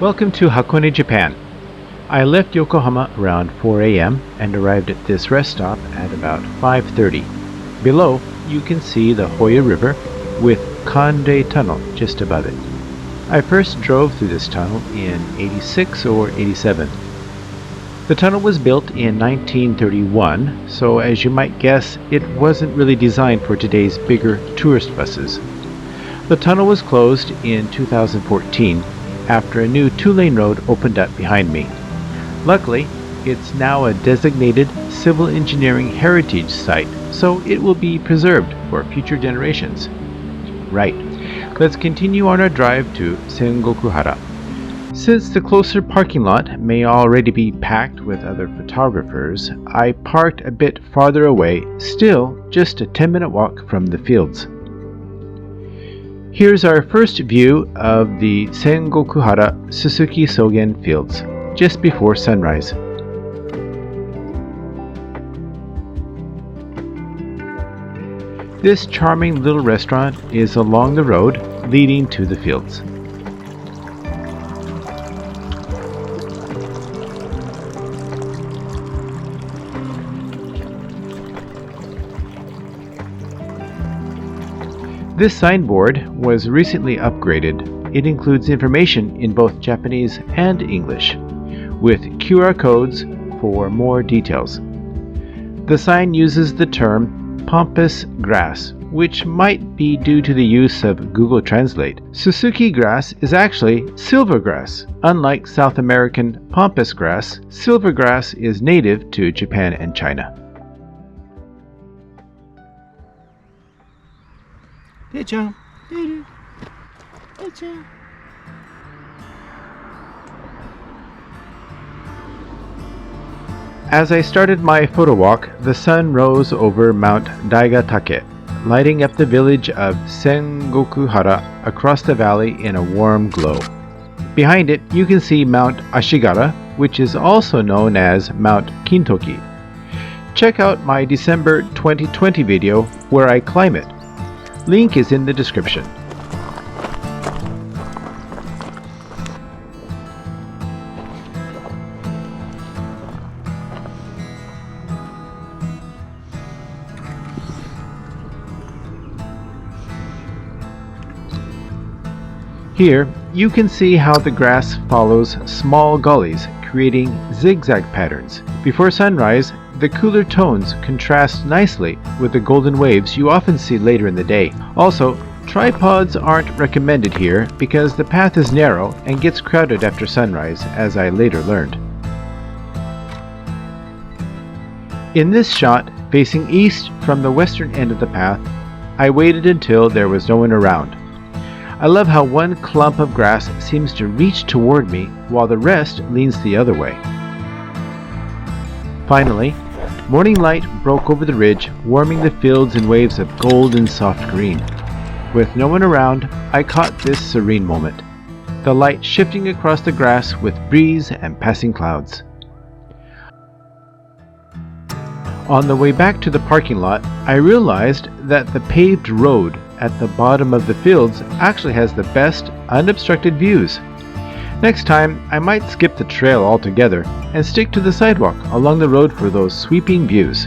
Welcome to Hakone, Japan. I left Yokohama around 4 a.m. and arrived at this rest stop at about 5:30. Below, you can see the Hoya River with Kande Tunnel just above it. I first drove through this tunnel in 86 or 87. The tunnel was built in 1931, so as you might guess, it wasn't really designed for today's bigger tourist buses. The tunnel was closed in 2014 after a new two-lane road opened up behind me. Luckily, it's now a designated civil engineering heritage site, so it will be preserved for future generations. Right, let's continue on our drive to Sengokuhara. Since the closer parking lot may already be packed with other photographers, I parked a bit farther away, still just a 10-minute walk from the fields. Here's our first view of the Sengokuhara Susuki Sogen fields, just before sunrise. This charming little restaurant is along the road leading to the fields. This signboard was recently upgraded. It includes information in both Japanese and English, with QR codes for more details. The sign uses the term pampas grass, which might be due to the use of Google Translate. Susuki grass is actually silver grass. Unlike South American pampas grass, silver grass is native to Japan and China. As I started my photo walk, the sun rose over Mount Daigatake, lighting up the village of Sengokuhara across the valley in a warm glow. Behind it, you can see Mount Ashigara, which is also known as Mount Kintoki. Check out my December 2020 video where I climb it. Link is in the description. Here, you can see how the grass follows small gullies, creating zigzag patterns. Before sunrise, the cooler tones contrast nicely with the golden waves you often see later in the day. Also, tripods aren't recommended here because the path is narrow and gets crowded after sunrise, as I later learned. In this shot, facing east from the western end of the path, I waited until there was no one around. I love how one clump of grass seems to reach toward me while the rest leans the other way. Finally, morning light broke over the ridge, warming the fields in waves of gold and soft green. With no one around, I caught this serene moment, the light shifting across the grass with breeze and passing clouds. On the way back to the parking lot, I realized that the paved road at the bottom of the fields actually has the best unobstructed views. Next time, I might skip the trail altogether and stick to the sidewalk along the road for those sweeping views.